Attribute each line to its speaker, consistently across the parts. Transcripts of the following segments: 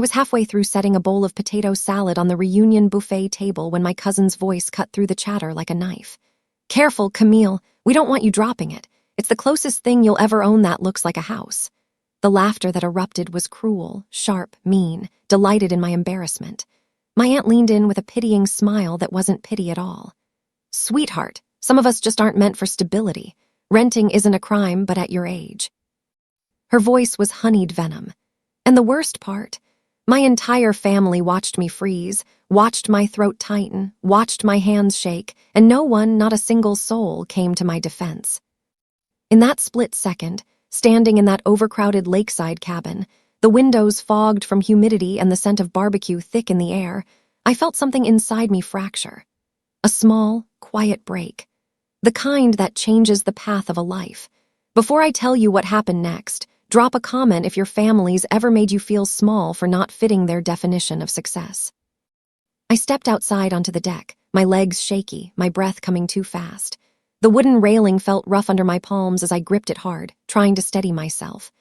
Speaker 1: was halfway through setting a bowl of potato salad on the reunion buffet table when my cousin's voice cut through the chatter like a knife. "Careful, Camille, we don't want you dropping it. It's the closest thing you'll ever own that looks like a house." The laughter that erupted was cruel, sharp, mean, delighted in my embarrassment. My aunt leaned in with a pitying smile that wasn't pity at all. "Sweetheart, some of us just aren't meant for stability. Renting isn't a crime, but at your age." Her voice was honeyed venom. And the worst part, my entire family watched me freeze, watched my throat tighten, watched my hands shake, and no one, not a single soul, came to my defense. In that split second, standing in that overcrowded lakeside cabin, the windows fogged from humidity and the scent of barbecue thick in the air, I felt something inside me fracture. A small, quiet break. The kind that changes the path of a life. Before I tell you what happened next, drop a comment if your family's ever made you feel small for not fitting their definition of success. I stepped outside onto the deck, my legs shaky, my breath coming too fast. The wooden railing felt rough under my palms as I gripped it hard, trying to steady myself.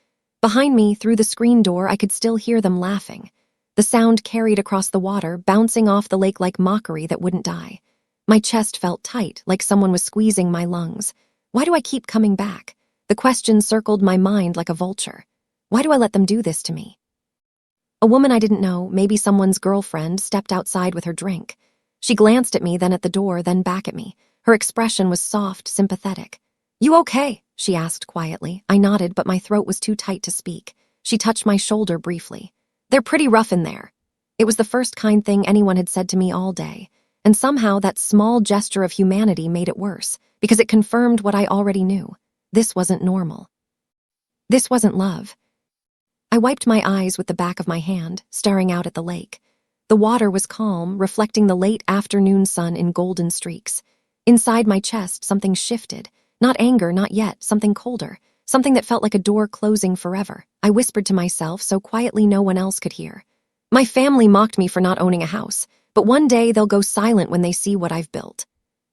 Speaker 1: Behind me, through the screen door, I could still hear them laughing. The sound carried across the water, bouncing off the lake like mockery that wouldn't die. My chest felt tight, like someone was squeezing my lungs. Why do I keep coming back? The question circled my mind like a vulture. Why do I let them do this to me? A woman I didn't know, maybe someone's girlfriend, stepped outside with her drink. She glanced at me, then at the door, then back at me. Her expression was soft, sympathetic. "You okay?" she asked quietly. I nodded, but my throat was too tight to speak. She touched my shoulder briefly. "They're pretty rough in there." It was the first kind thing anyone had said to me all day, and somehow that small gesture of humanity made it worse, because it confirmed what I already knew. This wasn't normal. This wasn't love. I wiped my eyes with the back of my hand, staring out at the lake. The water was calm, reflecting the late afternoon sun in golden streaks. Inside my chest, something shifted. Not anger, not yet, something colder. Something that felt like a door closing forever. I whispered to myself so quietly no one else could hear. My family mocked me for not owning a house, but one day they'll go silent when they see what I've built.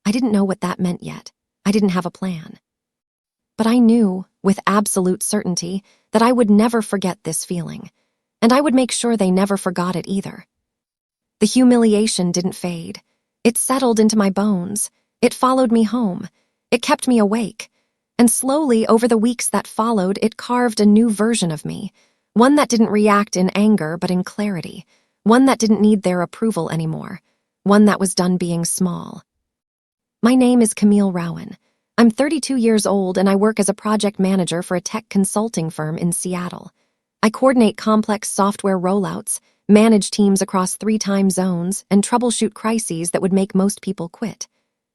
Speaker 1: I didn't know what that meant yet. I didn't have a plan. But I knew, with absolute certainty, that I would never forget this feeling, and I would make sure they never forgot it either. The humiliation didn't fade. It settled into my bones. It followed me home. It kept me awake. And slowly, over the weeks that followed, it carved a new version of me, one that didn't react in anger but in clarity, one that didn't need their approval anymore, one that was done being small. My name is Camille Rowan. I'm 32 years old and I work as a project manager for a tech consulting firm in Seattle. I coordinate complex software rollouts, manage teams across 3 time zones, and troubleshoot crises that would make most people quit.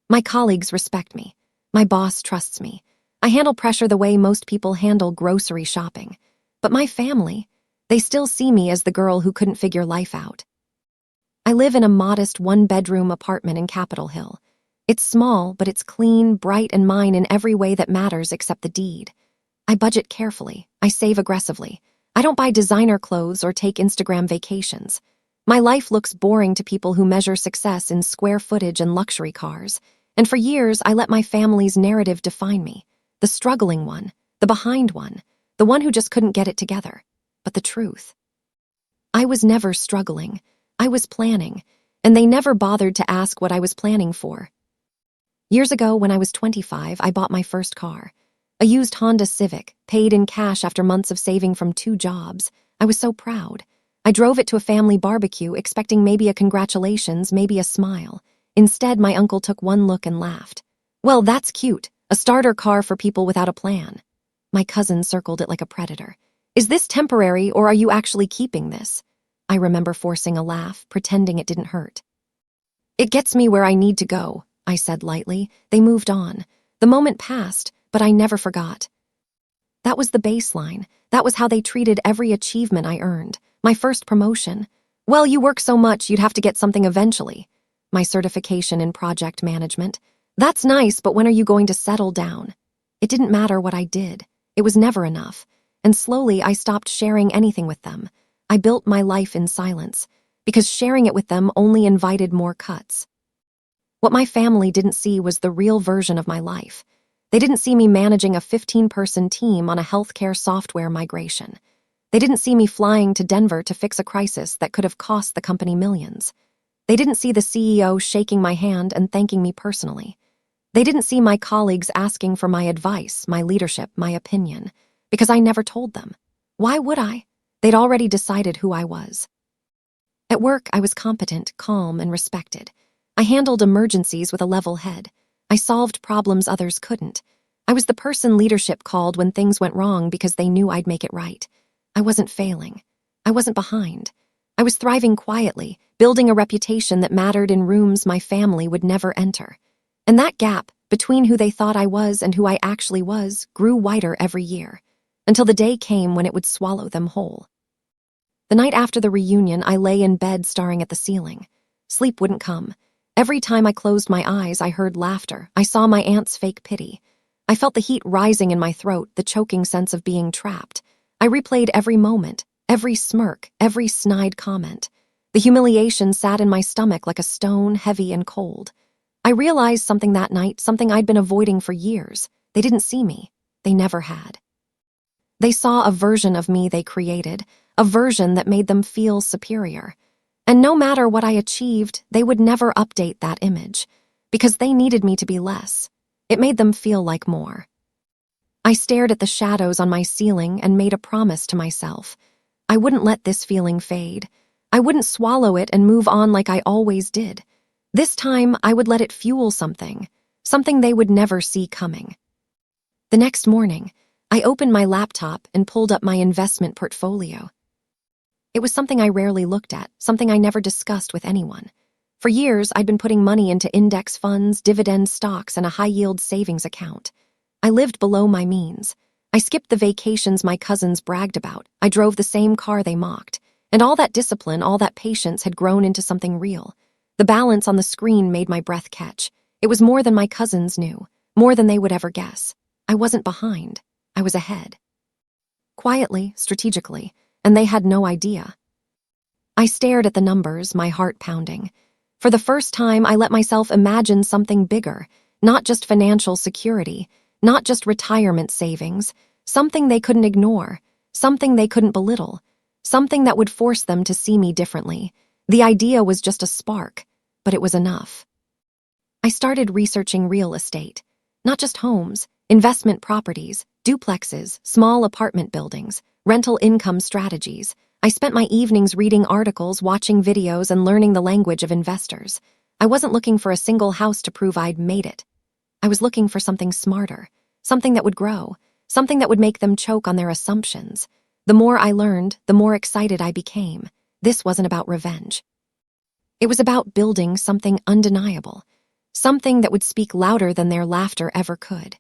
Speaker 1: My colleagues respect me. My boss trusts me. I handle pressure the way most people handle grocery shopping. But my family, they still see me as the girl who couldn't figure life out. I live in a modest 1-bedroom apartment in Capitol Hill. It's small, but it's clean, bright, and mine in every way that matters except the deed. I budget carefully. I save aggressively. I don't buy designer clothes or take Instagram vacations. My life looks boring to people who measure success in square footage and luxury cars. And for years, I let my family's narrative define me. The struggling one, the behind one, the one who just couldn't get it together. But the truth. I was never struggling. I was planning, and they never bothered to ask what I was planning for. Years ago, when I was 25, I bought my first car. A used Honda Civic, paid in cash after months of saving from 2 jobs. I was so proud. I drove it to a family barbecue, expecting maybe a congratulations, maybe a smile. Instead, my uncle took one look and laughed. "Well, that's cute. A starter car for people without a plan." My cousin circled it like a predator. "Is this temporary, or are you actually keeping this?" I remember forcing a laugh, pretending it didn't hurt. "It gets me where I need to go," I said lightly. They moved on. The moment passed, but I never forgot. That was the baseline. That was how they treated every achievement I earned. My first promotion. "Well, you work so much, you'd have to get something eventually." My certification in project management. "That's nice, but when are you going to settle down?" It didn't matter what I did. It was never enough. And slowly, I stopped sharing anything with them. I built my life in silence, because sharing it with them only invited more cuts. What my family didn't see was the real version of my life. They didn't see me managing a 15-person team on a healthcare software migration. They didn't see me flying to Denver to fix a crisis that could have cost the company millions. They didn't see the CEO shaking my hand and thanking me personally. They didn't see my colleagues asking for my advice, my leadership, my opinion, because I never told them. Why would I? They'd already decided who I was. At work, I was competent, calm, and respected. I handled emergencies with a level head. I solved problems others couldn't. I was the person leadership called when things went wrong because they knew I'd make it right. I wasn't failing. I wasn't behind. I was thriving quietly, building a reputation that mattered in rooms my family would never enter. And that gap between who they thought I was and who I actually was grew wider every year, until the day came when it would swallow them whole. The night after the reunion, I lay in bed staring at the ceiling. Sleep wouldn't come. Every time I closed my eyes, I heard laughter. I saw my aunt's fake pity. I felt the heat rising in my throat, the choking sense of being trapped. I replayed every moment, every smirk, every snide comment. The humiliation sat in my stomach like a stone, heavy and cold. I realized something that night, something I'd been avoiding for years. They didn't see me. They never had. They saw a version of me they created, a version that made them feel superior. And no matter what I achieved, they would never update that image, because they needed me to be less. It made them feel like more. I stared at the shadows on my ceiling and made a promise to myself. I wouldn't let this feeling fade. I wouldn't swallow it and move on like I always did. This time, I would let it fuel something they would never see coming. The next morning, I opened my laptop and pulled up my investment portfolio. It was something I rarely looked at, something I never discussed with anyone. For years, I'd been putting money into index funds, dividend stocks, and a high-yield savings account. I lived below my means. I skipped the vacations my cousins bragged about. I drove the same car they mocked. And all that discipline, all that patience had grown into something real. The balance on the screen made my breath catch. It was more than my cousins knew, more than they would ever guess. I wasn't behind. I was ahead. Quietly, strategically, and they had no idea. I stared at the numbers, my heart pounding. For the first time, I let myself imagine something bigger, not just financial security, not just retirement savings, something they couldn't ignore, something they couldn't belittle, something that would force them to see me differently. The idea was just a spark, but it was enough. I started researching real estate, not just homes, investment properties, duplexes, small apartment buildings, rental income strategies. I spent my evenings reading articles, watching videos, and learning the language of investors. I wasn't looking for a single house to prove I'd made it. I was looking for something smarter, something that would grow, something that would make them choke on their assumptions. The more I learned, the more excited I became. This wasn't about revenge. It was about building something undeniable, something that would speak louder than their laughter ever could.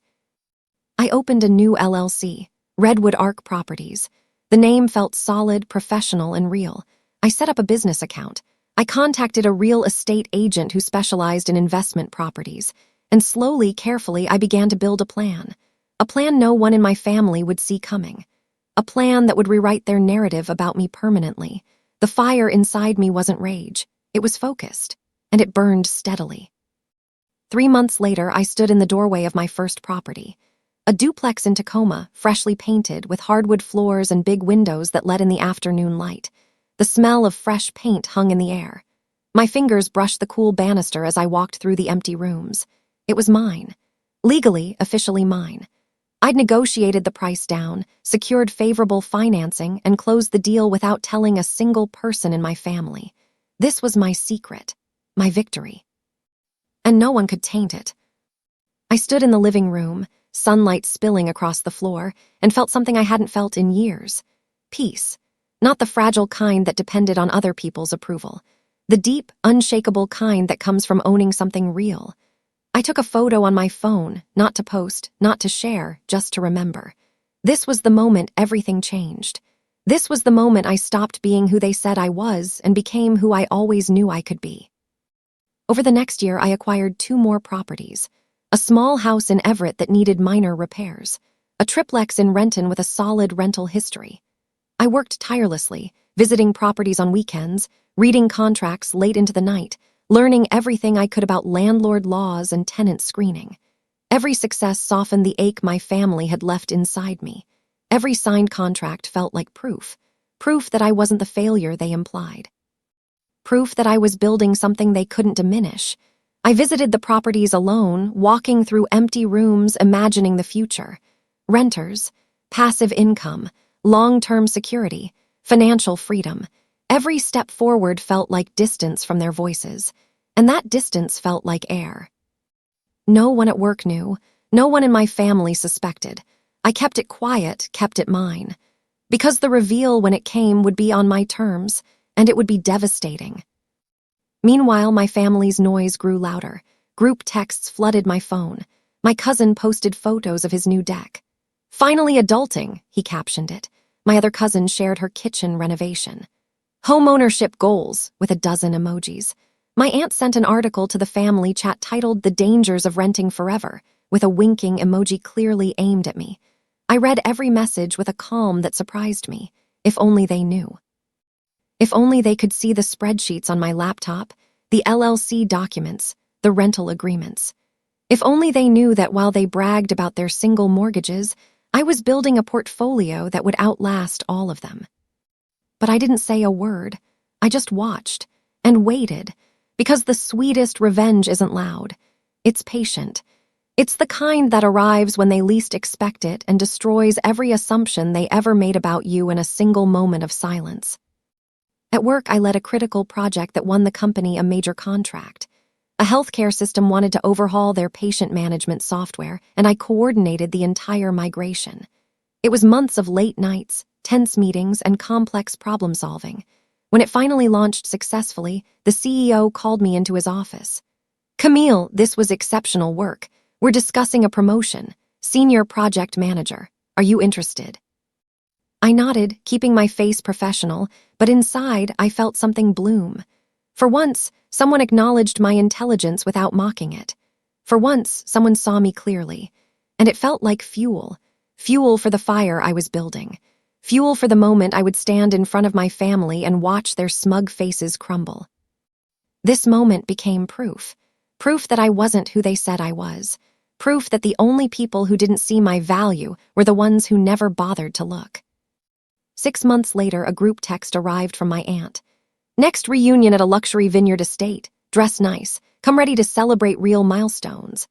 Speaker 1: I opened a new LLC, Redwood Arc Properties. The name felt solid, professional, and real. I set up a business account. I contacted a real estate agent who specialized in investment properties. And slowly, carefully, I began to build a plan no one in my family would see coming. A plan that would rewrite their narrative about me permanently. The fire inside me wasn't rage. It was focused, and it burned steadily. 3 months later, I stood in the doorway of my first property. A duplex in Tacoma, freshly painted, with hardwood floors and big windows that let in the afternoon light. The smell of fresh paint hung in the air. My fingers brushed the cool banister as I walked through the empty rooms. It was mine. Legally, officially mine. I'd negotiated the price down, secured favorable financing, and closed the deal without telling a single person in my family. This was my secret, my victory. And no one could taint it. I stood in the living room, sunlight spilling across the floor, and felt something I hadn't felt in years. Peace. Not the fragile kind that depended on other people's approval. The deep, unshakable kind that comes from owning something real. I took a photo on my phone, not to post, not to share, just to remember. This was the moment everything changed. This was the moment I stopped being who they said I was and became who I always knew I could be. Over the next year, I acquired 2 more properties. A small house in Everett that needed minor repairs. A triplex in Renton with a solid rental history. I worked tirelessly, visiting properties on weekends, reading contracts late into the night, learning everything I could about landlord laws and tenant screening. Every success softened the ache my family had left inside me. Every signed contract felt like proof. Proof that I wasn't the failure they implied. Proof that I was building something they couldn't diminish. I visited the properties alone, walking through empty rooms, imagining the future. Renters, passive income, long-term security, financial freedom. Every step forward felt like distance from their voices, and that distance felt like air. No one at work knew, no one in my family suspected. I kept it quiet, kept it mine. Because the reveal, when it came, would be on my terms, and it would be devastating. Meanwhile, my family's noise grew louder. Group texts flooded my phone. My cousin posted photos of his new deck. "Finally adulting," he captioned it. My other cousin shared her kitchen renovation. "Homeownership goals," with a dozen emojis. My aunt sent an article to the family chat titled "The Dangers of Renting Forever," with a winking emoji clearly aimed at me. I read every message with a calm that surprised me. If only they knew. If only they could see the spreadsheets on my laptop, the LLC documents, the rental agreements. If only they knew that while they bragged about their single mortgages, I was building a portfolio that would outlast all of them. But I didn't say a word. I just watched and waited, because the sweetest revenge isn't loud. It's patient. It's the kind that arrives when they least expect it and destroys every assumption they ever made about you in a single moment of silence. At work, I led a critical project that won the company a major contract. A healthcare system wanted to overhaul their patient management software, and I coordinated the entire migration. It was months of late nights, tense meetings, and complex problem-solving. When it finally launched successfully, the CEO called me into his office. "Camille, this was exceptional work. We're discussing a promotion. Senior project manager. Are you interested?" I nodded, keeping my face professional, but inside I felt something bloom. For once, someone acknowledged my intelligence without mocking it. For once, someone saw me clearly. And it felt like fuel. Fuel for the fire I was building. Fuel for the moment I would stand in front of my family and watch their smug faces crumble. This moment became proof. Proof that I wasn't who they said I was. Proof that the only people who didn't see my value were the ones who never bothered to look. 6 months later, a group text arrived from my aunt. "Next reunion at a luxury vineyard estate. Dress nice. Come ready to celebrate real milestones."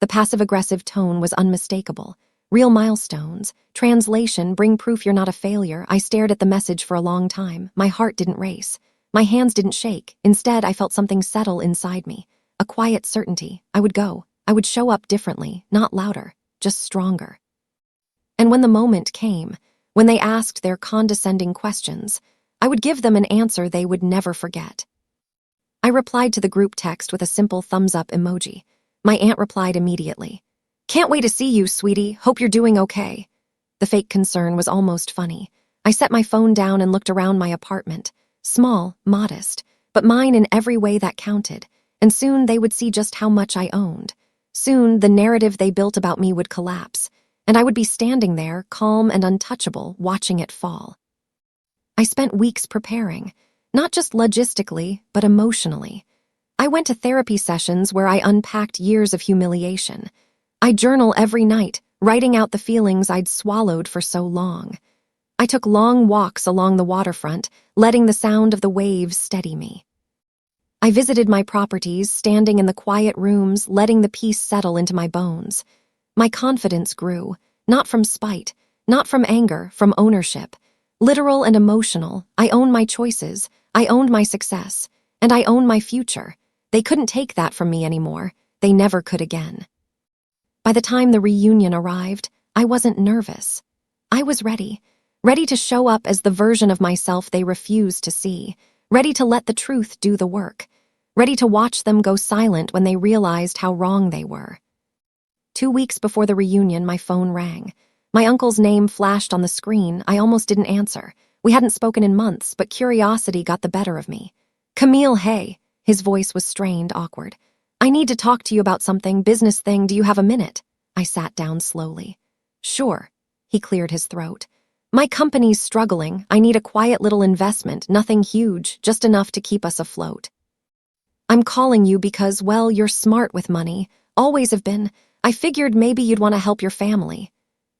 Speaker 1: The passive-aggressive tone was unmistakable. Real milestones. Translation, bring proof you're not a failure. I stared at the message for a long time. My heart didn't race. My hands didn't shake. Instead, I felt something settle inside me. A quiet certainty. I would go. I would show up differently, not louder, just stronger. And when the moment came, when they asked their condescending questions, I would give them an answer they would never forget. I replied to the group text with a simple thumbs-up emoji. My aunt replied immediately. "Can't wait to see you, sweetie. Hope you're doing okay." The fake concern was almost funny. I set my phone down and looked around my apartment. Small, modest, but mine in every way that counted. And soon they would see just how much I owned. Soon the narrative they built about me would collapse, and I would be standing there, calm and untouchable, watching it fall. I spent weeks preparing, not just logistically, but emotionally. I went to therapy sessions where I unpacked years of humiliation. I journal every night, writing out the feelings I'd swallowed for so long. I took long walks along the waterfront, letting the sound of the waves steady me. I visited my properties, standing in the quiet rooms, letting the peace settle into my bones. My confidence grew, not from spite, not from anger, from ownership. Literal and emotional, I owned my choices, I owned my success, and I owned my future. They couldn't take that from me anymore. They never could again. By the time the reunion arrived, I wasn't nervous. I was ready. Ready to show up as the version of myself they refused to see. Ready to let the truth do the work. Ready to watch them go silent when they realized how wrong they were. 2 weeks before the reunion, my phone rang. My uncle's name flashed on the screen. I almost didn't answer. We hadn't spoken in months, but curiosity got the better of me. "Camille, hey." His voice was strained, awkward. "I need to talk to you about something, business thing. Do you have a minute?" I sat down slowly. "Sure." He cleared his throat. "My company's struggling. I need a quiet little investment, nothing huge, just enough to keep us afloat. I'm calling you because, well, you're smart with money. Always have been. I figured maybe you'd want to help your family."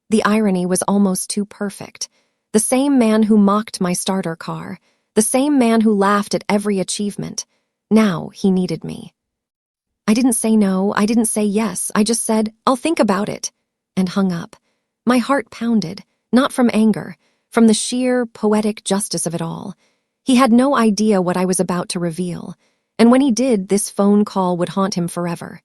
Speaker 1: The irony was almost too perfect. The same man who mocked my starter car. The same man who laughed at every achievement. Now he needed me. I didn't say no, I didn't say yes, I just said, "I'll think about it," and hung up. My heart pounded, not from anger, from the sheer, poetic justice of it all. He had no idea what I was about to reveal, and when he did, this phone call would haunt him forever.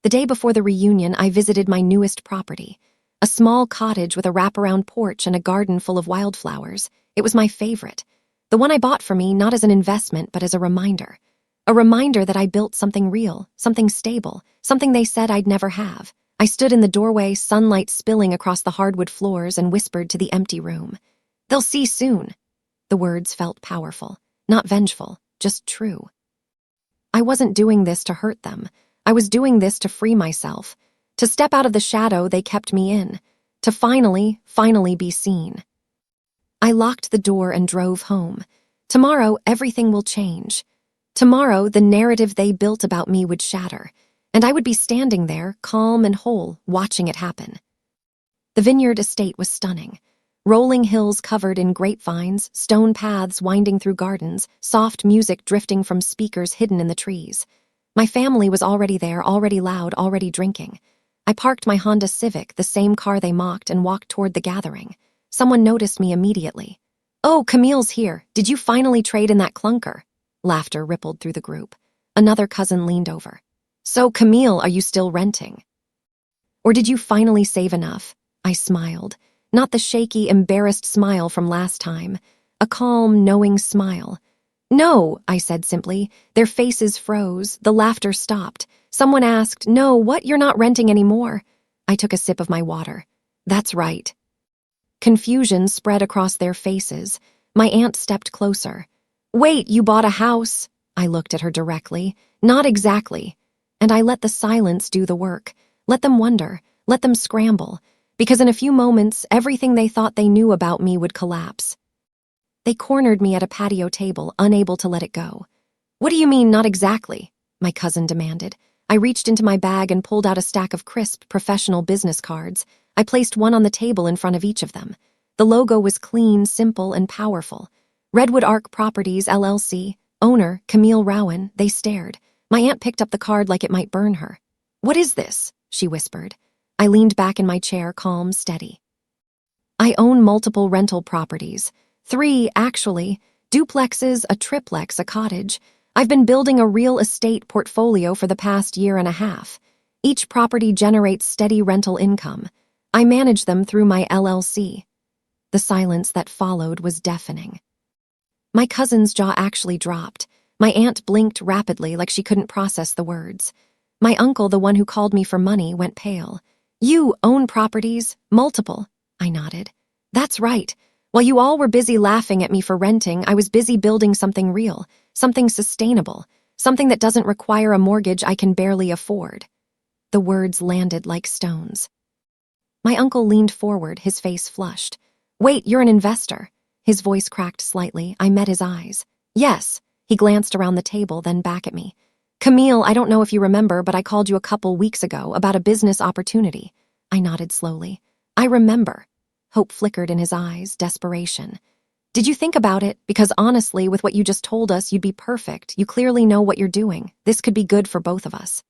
Speaker 1: The day before the reunion, I visited my newest property, a small cottage with a wraparound porch and a garden full of wildflowers. It was my favorite, the one I bought for me not as an investment but as a reminder. A reminder that I built something real, something stable, something they said I'd never have. I stood in the doorway, sunlight spilling across the hardwood floors, and whispered to the empty room, "They'll see soon." The words felt powerful, not vengeful, just true. I wasn't doing this to hurt them. I was doing this to free myself, to step out of the shadow they kept me in, to finally be seen. I locked the door and drove home. Tomorrow, everything will change. Tomorrow, the narrative they built about me would shatter, and I would be standing there, calm and whole, watching it happen. The vineyard estate was stunning. Rolling hills covered in grapevines, stone paths winding through gardens, soft music drifting from speakers hidden in the trees. My family was already there, already loud, already drinking. I parked my Honda Civic, the same car they mocked, and walked toward the gathering. Someone noticed me immediately. "Oh, Camille's here. Did you finally trade in that clunker?" Laughter rippled through the group. Another cousin leaned over. "So, Camille, are you still renting? Or did you finally save enough?" I smiled. Not the shaky, embarrassed smile from last time. A calm, knowing smile. "No," I said simply. Their faces froze. The laughter stopped. Someone asked, "No, what? You're not renting anymore?" I took a sip of my water. "That's right." Confusion spread across their faces. My aunt stepped closer. "Wait, you bought a house?" I looked at her directly. "Not exactly." And I let the silence do the work. Let them wonder. Let them scramble. Because in a few moments, everything they thought they knew about me would collapse. They cornered me at a patio table, unable to let it go. "What do you mean, not exactly?" my cousin demanded. I reached into my bag and pulled out a stack of crisp, professional business cards. I placed one on the table in front of each of them. The logo was clean, simple, and powerful. Redwood Arc Properties, LLC, owner, Camille Rowan. They stared. My aunt picked up the card like it might burn her. "What is this?" she whispered. I leaned back in my chair, calm, steady. "I own multiple rental properties. 3, actually. Duplexes, a triplex, a cottage. I've been building a real estate portfolio for the past year and a half. Each property generates steady rental income. I manage them through my LLC. The silence that followed was deafening. My cousin's jaw actually dropped. My aunt blinked rapidly like she couldn't process the words. My uncle, the one who called me for money, went pale. "You own properties? Multiple?" I nodded. "That's right. While you all were busy laughing at me for renting, I was busy building something real, something sustainable, something that doesn't require a mortgage I can barely afford." The words landed like stones. My uncle leaned forward, his face flushed. "Wait, you're an investor." His voice cracked slightly. I met his eyes. "Yes." He glanced around the table, then back at me. "Camille, I don't know if you remember, but I called you a couple weeks ago about a business opportunity." I nodded slowly. "I remember." Hope flickered in his eyes, desperation. "Did you think about it? Because honestly, with what you just told us, you'd be perfect. You clearly know what you're doing. This could be good for both of us."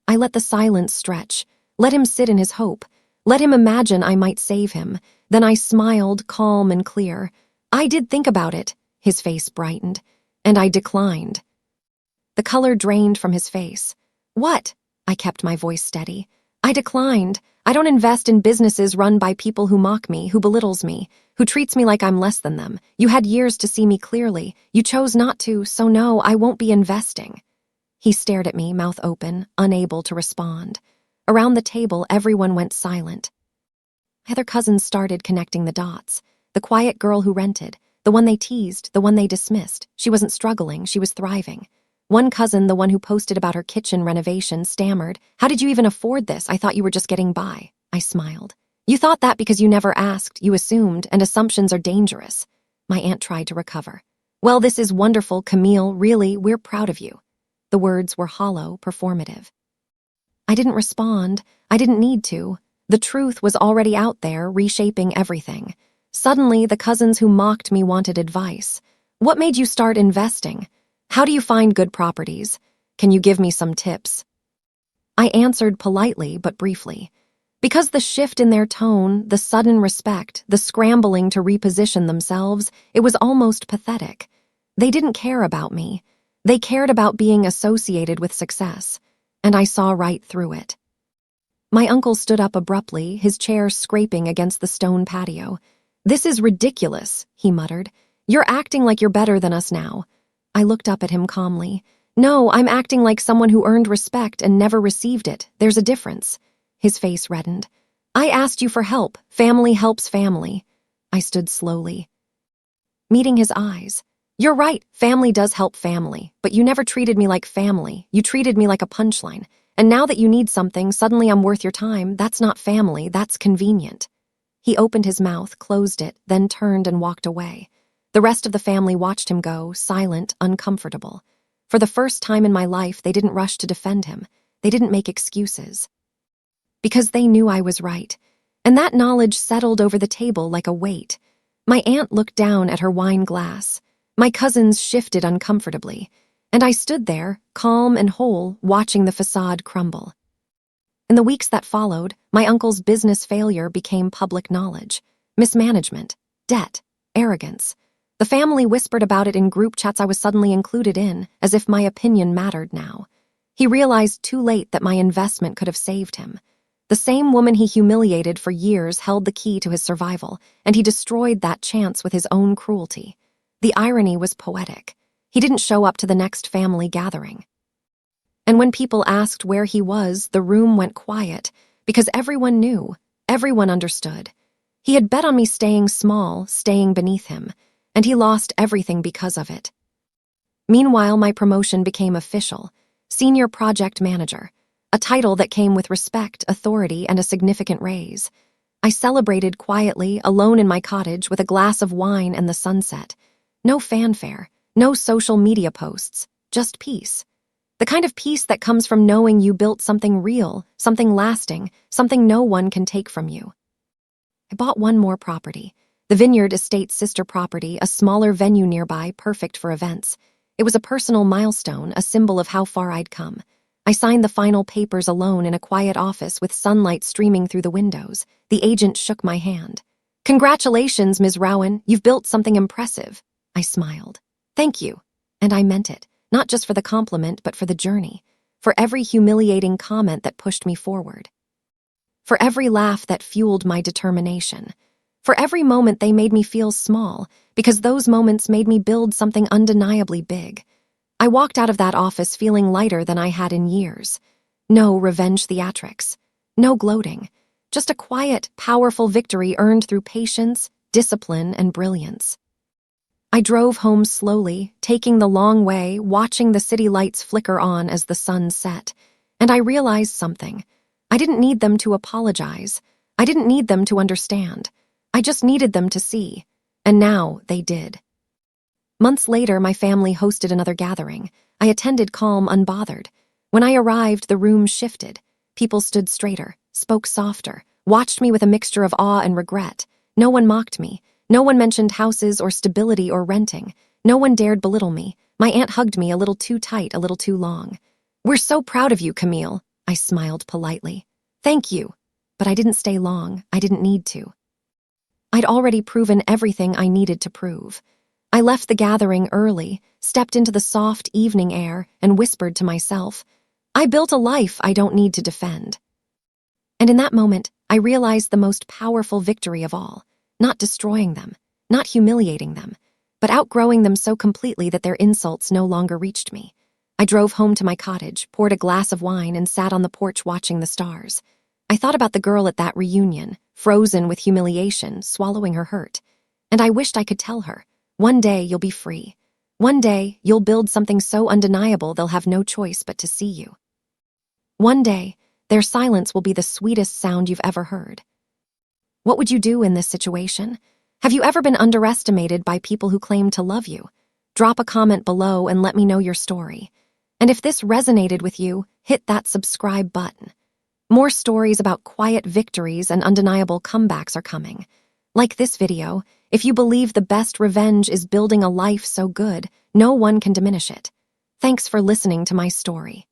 Speaker 1: I let the silence stretch. Let him sit in his hope. Let him imagine I might save him. Then I smiled, calm and clear. "I did think about it." His face brightened. "And I declined." The color drained from his face. "What?" I kept my voice steady. "I declined. I don't invest in businesses run by people who mock me, who belittles me, who treats me like I'm less than them. You had years to see me clearly. You chose not to, so no, I won't be investing." He stared at me, mouth open, unable to respond. Around the table, everyone went silent. My other cousins started connecting the dots. The quiet girl who rented, the one they teased, the one they dismissed. She wasn't struggling, she was thriving. One cousin, the one who posted about her kitchen renovation, stammered, "How did you even afford this? I thought you were just getting by." I smiled. "You thought that because you never asked, you assumed, and assumptions are dangerous." My aunt tried to recover. "Well, this is wonderful, Camille, really, we're proud of you." The words were hollow, performative. I didn't respond. I didn't need to. The truth was already out there, reshaping everything. Suddenly, the cousins who mocked me wanted advice. What made you start investing? How do you find good properties? Can you give me some tips? I answered politely but briefly. Because the shift in their tone, the sudden respect, the scrambling to reposition themselves, it was almost pathetic. They didn't care about me. They cared about being associated with success, and I saw right through it. My uncle stood up abruptly, his chair scraping against the stone patio. "This is ridiculous," he muttered. "You're acting like you're better than us now." I looked up at him calmly. "No, I'm acting like someone who earned respect and never received it. There's a difference." His face reddened. "I asked you for help. Family helps family." I stood slowly, meeting his eyes. "You're right, family does help family, but you never treated me like family. You treated me like a punchline. And now that you need something, suddenly I'm worth your time. That's not family, that's convenient." He opened his mouth, closed it, then turned and walked away. The rest of the family watched him go, silent, uncomfortable. For the first time in my life, they didn't rush to defend him. They didn't make excuses. Because they knew I was right. And that knowledge settled over the table like a weight. My aunt looked down at her wine glass. My cousins shifted uncomfortably. And I stood there, calm and whole, watching the facade crumble. In the weeks that followed, my uncle's business failure became public knowledge. Mismanagement, debt, arrogance. The family whispered about it in group chats I was suddenly included in, as if my opinion mattered now. He realized too late that my investment could have saved him. The same woman he humiliated for years held the key to his survival, and he destroyed that chance with his own cruelty. The irony was poetic. He didn't show up to the next family gathering. And when people asked where he was, the room went quiet, because everyone knew, everyone understood. He had bet on me staying small, staying beneath him, and he lost everything because of it. Meanwhile, my promotion became official, senior project manager, a title that came with respect, authority, and a significant raise. I celebrated quietly, alone in my cottage with a glass of wine and the sunset. No fanfare, no social media posts, just peace. The kind of peace that comes from knowing you built something real, something lasting, something no one can take from you. I bought one more property, the Vineyard Estate's sister property, a smaller venue nearby, perfect for events. It was a personal milestone, a symbol of how far I'd come. I signed the final papers alone in a quiet office with sunlight streaming through the windows. The agent shook my hand. "Congratulations, Ms. Rowan, you've built something impressive." I smiled. "Thank you." And I meant it, not just for the compliment, but for the journey, for every humiliating comment that pushed me forward, for every laugh that fueled my determination, for every moment they made me feel small, because those moments made me build something undeniably big. I walked out of that office feeling lighter than I had in years. No revenge theatrics, no gloating, just a quiet, powerful victory earned through patience, discipline, and brilliance. I drove home slowly, taking the long way, watching the city lights flicker on as the sun set, and I realized something. I didn't need them to apologize. I didn't need them to understand. I just needed them to see, and now they did. Months later, my family hosted another gathering. I attended calm, unbothered. When I arrived, the room shifted. People stood straighter, spoke softer, watched me with a mixture of awe and regret. No one mocked me. No one mentioned houses or stability or renting. No one dared belittle me. My aunt hugged me a little too tight, a little too long. "We're so proud of you, Camille." I smiled politely. "Thank you." But I didn't stay long. I didn't need to. I'd already proven everything I needed to prove. I left the gathering early, stepped into the soft evening air, and whispered to myself, "I built a life I don't need to defend." And in that moment, I realized the most powerful victory of all, not destroying them, not humiliating them, but outgrowing them so completely that their insults no longer reached me. I drove home to my cottage, poured a glass of wine, and sat on the porch watching the stars. I thought about the girl at that reunion, frozen with humiliation, swallowing her hurt. And I wished I could tell her, "One day you'll be free. One day you'll build something so undeniable they'll have no choice but to see you. One day, their silence will be the sweetest sound you've ever heard." What would you do in this situation? Have you ever been underestimated by people who claim to love you? Drop a comment below and let me know your story. And if this resonated with you, hit that subscribe button. More stories about quiet victories and undeniable comebacks are coming. Like this video, if you believe the best revenge is building a life so good, no one can diminish it. Thanks for listening to my story.